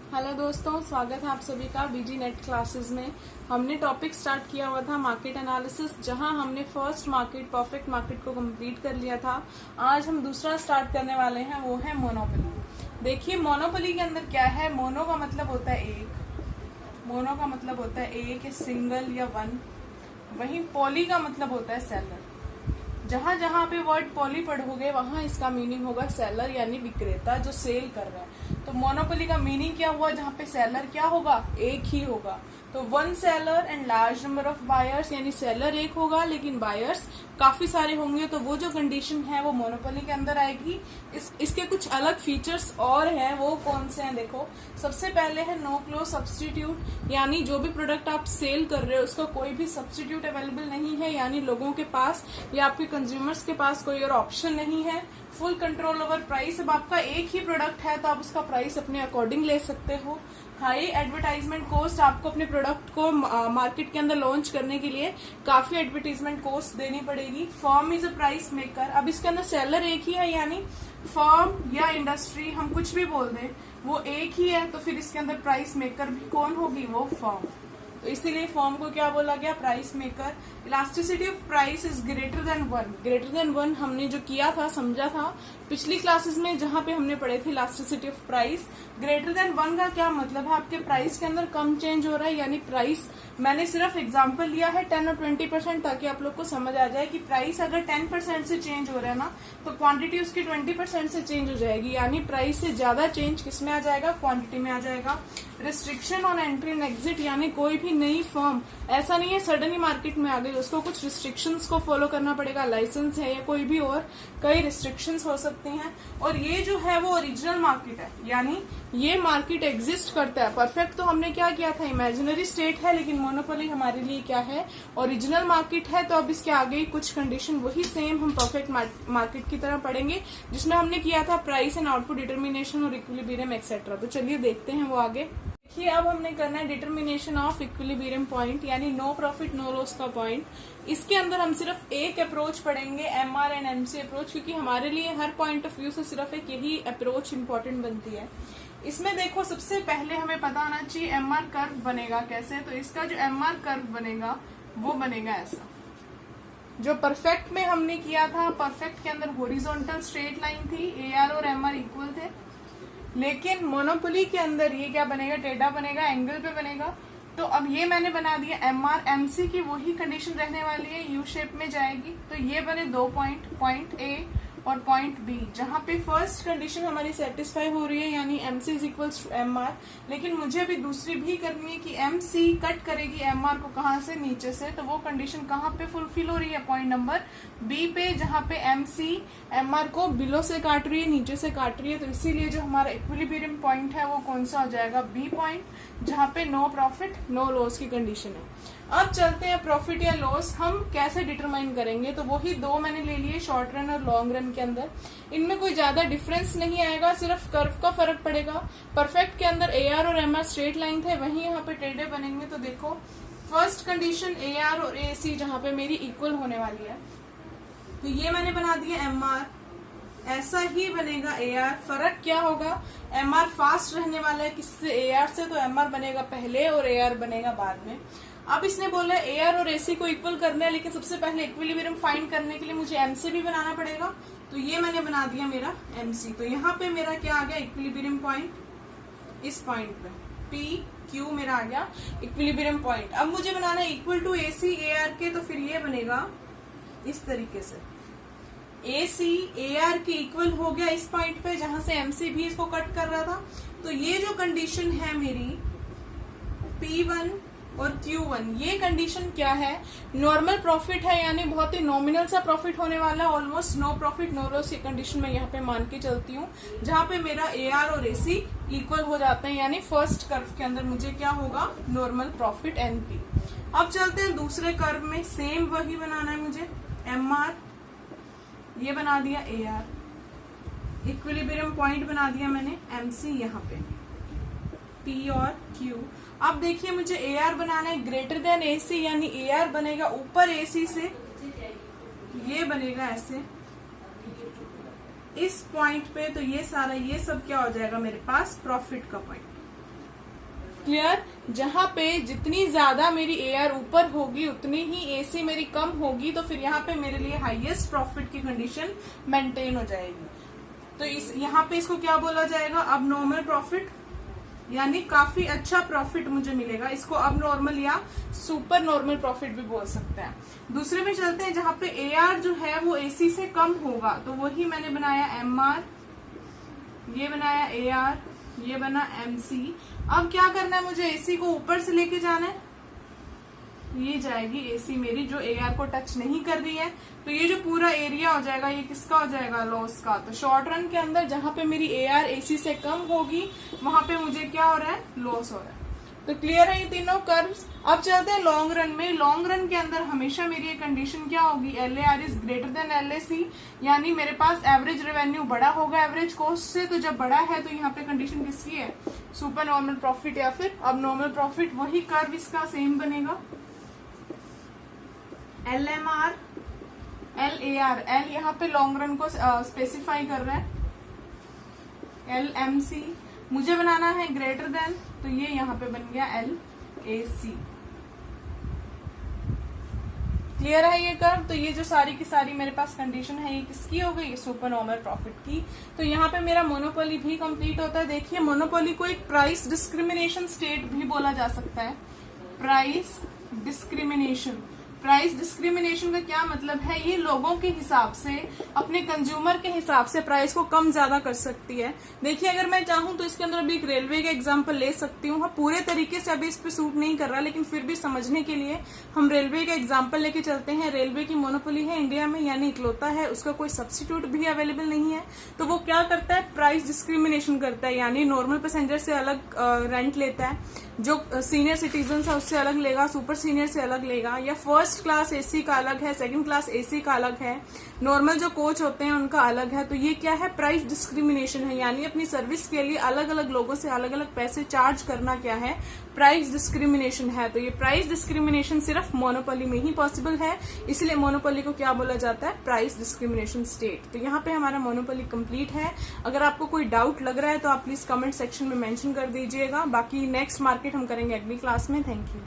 Hello दोस्तों, स्वागत है आप सभी का बीजी नेट क्लासेस में। हमने टॉपिक स्टार्ट किया हुआ था मार्केट एनालिसिस, जहां हमने फर्स्ट मार्केट परफेक्ट मार्केट को कंप्लीट कर लिया था। आज हम दूसरा स्टार्ट करने वाले हैं, वो है मोनोपोली। देखिए मोनोपोली के अंदर क्या है। मोनो का मतलब होता है एक, मोनो का मतलब होता है एक, सिंगल या वन। वहीं पॉली का मतलब होता है सेलर। जहां जहां पे वर्ड पॉली पढ़ोगे वहां इसका मीनिंग होगा सेलर, यानी विक्रेता जो सेल कर रहा है। तो मोनोपोली का मीनिंग क्या हुआ, जहां पे सेलर क्या होगा, एक ही होगा। तो one seller and large number of buyers, यानी सेलर एक होगा लेकिन बायर्स काफी सारे होंगे। तो वो जो कंडीशन है वो मोनोपोली के अंदर आएगी। इसके कुछ अलग फीचर्स और हैं, वो कौन से हैं देखो। सबसे पहले है नो क्लोज सब्सटीट्यूट, यानी जो भी प्रोडक्ट आप सेल कर रहे हो उसका कोई भी सब्सटीट्यूट अवेलेबल नहीं है, यानी लोगों के पास या आपके कंज्यूमर्स के पास कोई और ऑप्शन नहीं है। फुल कंट्रोल ओवर प्राइस, अब आपका एक ही प्रोडक्ट है तो आप उसका प्राइस अपने अकॉर्डिंग ले सकते हो। हाई एडवर्टाइजमेंट कॉस्ट, आपको अपने प्रोडक्ट को मार्केट के अंदर लॉन्च करने के लिए काफी एडवर्टाइजमेंट कॉस्ट देनी पड़ेगी। Firm is a price maker, अब इसके अंदर सेलर एक ही है, यानी फर्म या इंडस्ट्री हम कुछ भी बोल दें वो एक ही है, तो फिर इसके अंदर प्राइस मेकर भी कौन होगी, वो फर्म। तो इसीलिए फर्म को क्या बोला गया, price maker. Elasticity of price is greater than one. Greater than one हमने जो किया था, समझा था पिछली क्लासेस में, जहां पे हमने पढ़े थे elasticity of price. Greater than one का क्या मतलब है, आपके प्राइस के अंदर कम चेंज हो रहा है, यानी प्राइस, मैंने सिर्फ एग्जांपल लिया है 10 और 20%, ताकि आप लोग को समझ आ जाए कि प्राइस अगर 10% से चेंज हो रहा है ना, तो क्वांटिटी उसकी 20% से चेंज हो जाएगी, यानी प्राइस से ज्यादा चेंज किसमें आ जाएगा, क्वांटिटी में आ जाएगा। Restriction on entry and exit, यानी कोई भी नई फर्म ऐसा नहीं है सडनली मार्केट में आ गई, उसको कुछ रिस्ट्रिक्शंस को फॉलो करना पड़ेगा। लाइसेंस है या कोई भी और कई रिस्ट्रिक्शंस हो सकती हैं। और ये जो है वो ओरिजिनल मार्केट है, यानी ये मार्केट एग्जिस्ट करता है। परफेक्ट तो हमने क्या किया था, इमेजिनरी स्टेट है, लेकिन मोनोपोली हमारे लिए क्या है, ओरिजिनल मार्केट है। तो अब इसके आगे कुछ कंडीशन वही सेम हम परफेक्ट मार्केट की तरह पढ़ेंगे, जिसमें हमने किया था प्राइस एंड आउटपुट डिटर्मिनेशन और इक्विलिब्रियम एक्सेट्रा। तो चलिए देखते हैं वो आगे। देखिए अब हमने करना है डिटर्मिनेशन ऑफ इक्विलिब्रियम पॉइंट, यानी नो प्रॉफिट नो लॉस का पॉइंट। इसके अंदर हम सिर्फ एक अप्रोच पढ़ेंगे, एमआर एंड एमसी अप्रोच, क्योंकि हमारे लिए हर पॉइंट ऑफ व्यू से सिर्फ एक यही अप्रोच इंपॉर्टेंट बनती है। इसमें देखो सबसे पहले हमें पता होना चाहिए एमआर कर्व बनेगा कैसे। तो इसका जो एमआर कर्व बनेगा वो बनेगा ऐसा। जो परफेक्ट में हमने किया था, परफेक्ट के अंदर हॉरिजॉन्टल स्ट्रेट लाइन थी, एआर और एमआर इक्वल थे, लेकिन मोनोपोली के अंदर ये क्या बनेगा, टेढ़ा बनेगा, एंगल पे बनेगा। तो अब ये मैंने बना दिया एमआर एमसी की वही कंडीशन रहने वाली है, यू शेप में जाएगी। तो ये बने दो पॉइंट, पॉइंट ए और पॉइंट बी, जहां पे फर्स्ट कंडीशन हमारी सेटिस्फाई हो रही है, यानी MC is equals to MR. लेकिन मुझे अभी दूसरी भी करनी है कि एमसी कट करेगी एमआर को, कहां से, नीचे से। तो वो कंडीशन कहां पे फुलफिल हो रही है, पॉइंट नंबर बी पे, जहां पे एमसी एमआर को बिलो से काट रही है, नीचे से काट रही है। तो इसीलिए जो हमारा इक्विलिब्रियम पॉइंट है वो कौन सा हो जाएगा, बी पॉइंट, जहां पे नो प्रॉफिट नो लॉस की कंडीशन है। अब चलते हैं प्रॉफिट या लॉस हम कैसे डिटरमाइन करेंगे। तो वही दो मैंने ले लिए, शॉर्ट रन और लॉन्ग रन के अंदर। इनमें कोई ज्यादा डिफरेंस नहीं आएगा, सिर्फ कर्व का फर्क पड़ेगा। परफेक्ट के अंदर एआर और एमआर स्ट्रेट लाइन थे, वहीं यहाँ पे टेढ़े बनेंगे। तो देखो फर्स्ट कंडीशन एआर और एसी जहां पे मेरी इक्वल होने वाली है, तो ये मैंने बना दिया एमआर, ऐसा ही बनेगा एआर। फर्क क्या होगा, एमआर फास्ट रहने वाला है किससे, एआर से, तो एमआर बनेगा पहले और एआर बनेगा बाद में। अब इसने बोला एआर और एसी को इक्वल करना है, लेकिन सबसे पहले इक्विलिब्रियम फाइंड करने के लिए मुझे एमसी भी बनाना पड़ेगा। तो ये मैंने बना दिया मेरा एमसी। तो यहाँ पे मेरा क्या आ गया, इक्विलिब्रियम पॉइंट, इस पॉइंट पे पी क्यू मेरा आ गया इक्विलिब्रियम पॉइंट। अब मुझे बनाना है इक्वल टू एसी एआर के, तो फिर ये बनेगा इस तरीके से, एसी एआर के इक्वल हो गया इस पॉइंट पे, जहां से एमसी भी इसको कट कर रहा था। तो ये जो कंडीशन है मेरी P1 और Q1, ये कंडीशन क्या है, नॉर्मल प्रॉफिट है, यानी बहुत ही नॉमिनल सा प्रॉफिट होने वाला है, almost no profit no loss. ये कंडीशन मैं यहाँ पे मान के चलती हूँ, जहाँ पे मेरा एआर और एसी इक्वल हो जाते हैं, यानी फर्स्ट कर्व के अंदर मुझे क्या होगा, नॉर्मल प्रॉफिट एनपी। अब चलते हैं दूसरे कर्व में, सेम वही बनाना है मुझे, एमआर, ये बना दिया एआर, इक्विलिब्रियम पॉइंट बना दिया मैंने एमसी यहाँ पे, पी और क्यू। अब देखिए मुझे एआर बनाना है ग्रेटर देन एसी, यानी एआर बनेगा ऊपर एसी से, ये बनेगा ऐसे इस पॉइंट पे। तो ये सारा ये सब क्या हो जाएगा मेरे पास, प्रॉफिट का पॉइंट। क्लियर? जहां पे जितनी ज्यादा मेरी AR ऊपर होगी उतनी ही AC मेरी कम होगी, तो फिर यहाँ पे मेरे लिए हाईएस्ट प्रॉफिट की कंडीशन मेंटेन हो जाएगी। तो इस यहाँ पे इसको क्या बोला जाएगा? अब नॉर्मल प्रॉफिट, यानी काफी अच्छा प्रॉफिट मुझे मिलेगा। इसको अब नॉर्मल या सुपर नॉर्मल प्रॉफिट भी बोल सकते हैं। दूसरे में चलते हैं, जहां पे AR जो है वो AC से कम होगा, तो वही मैंने बनाया MR, ये बनाया AR, ये बना MC। अब क्या करना है मुझे? AC को ऊपर से लेके जाना है, ये जाएगी AC मेरी जो AR को टच नहीं कर रही है, तो ये जो पूरा एरिया हो जाएगा ये किसका हो जाएगा? लॉस का। तो शॉर्ट रन के अंदर जहां पे मेरी AR AC से कम होगी वहां पे मुझे क्या हो रहा है? लॉस हो रहा है। तो क्लियर है ये तीनों कर्व्स। अब चलते हैं लॉन्ग रन में। लॉन्ग रन के अंदर हमेशा मेरी ये कंडीशन क्या होगी? LAR is greater than LAC, यानी मेरे पास एवरेज रेवेन्यू बड़ा होगा एवरेज कॉस्ट से। तो जब बड़ा है तो यहाँ पे कंडीशन किसकी है? सुपर नॉर्मल प्रॉफिट या फिर अब नॉर्मल प्रॉफिट। वही कर्व इसका सेम बनेगा। LMR, LAR, L यहाँ पे लॉन्ग रन को स्पेसिफाई कर रहा है, LMC मुझे बनाना है ग्रेटर देन, तो ये यहाँ पे बन गया LAC। क्लियर है ये कर्व? तो ये जो सारी की सारी मेरे पास कंडीशन है ये किसकी हो गई? सुपर नॉर्मल प्रॉफिट की। तो यहाँ पे मेरा मोनोपोली भी कंप्लीट होता है। देखिए मोनोपोली को एक प्राइस डिस्क्रिमिनेशन स्टेट भी बोला जा सकता है। प्राइस डिस्क्रिमिनेशन, प्राइस डिस्क्रिमिनेशन का क्या मतलब है? ये लोगों के हिसाब से, अपने कंज्यूमर के हिसाब से प्राइस को कम ज्यादा कर सकती है। देखिए अगर मैं चाहूं तो इसके अंदर भी एक रेलवे का एग्जांपल ले सकती हूँ। हाँ पूरे तरीके से अभी इस पे सूट नहीं कर रहा, लेकिन फिर भी समझने के लिए हम रेलवे का एग्जांपल लेके चलते हैं। रेलवे की मोनोपोली है इंडिया में, यानी इकलौता है, उसका कोई सब्सिट्यूट भी अवेलेबल नहीं है। तो वो क्या करता है? प्राइस डिस्क्रिमिनेशन करता है, यानी नॉर्मल पैसेंजर से अलग रेंट लेता है, जो सीनियर सिटीजन है उससे अलग लेगा, सुपर सीनियर से अलग लेगा, या फर्स्ट क्लास AC का अलग है, सेकंड क्लास AC का अलग है, नॉर्मल जो कोच होते हैं उनका अलग है। तो ये क्या है? प्राइस डिस्क्रिमिनेशन है, यानी अपनी सर्विस के लिए अलग अलग लोगों से अलग अलग पैसे चार्ज करना क्या है? प्राइस डिस्क्रिमिनेशन है। तो ये प्राइस डिस्क्रिमिनेशन सिर्फ मोनोपोली में ही पॉसिबल है, इसलिए मोनोपोली को क्या बोला जाता है? Price discrimination state. तो यहाँ पे हमारा मोनोपोली कंप्लीट है। अगर आपको कोई डाउट लग रहा है तो आप प्लीज कमेंट सेक्शन में मेंशन कर दीजिएगा। बाकी नेक्स्ट मार्केट हम करेंगे अगली क्लास में। Thank you.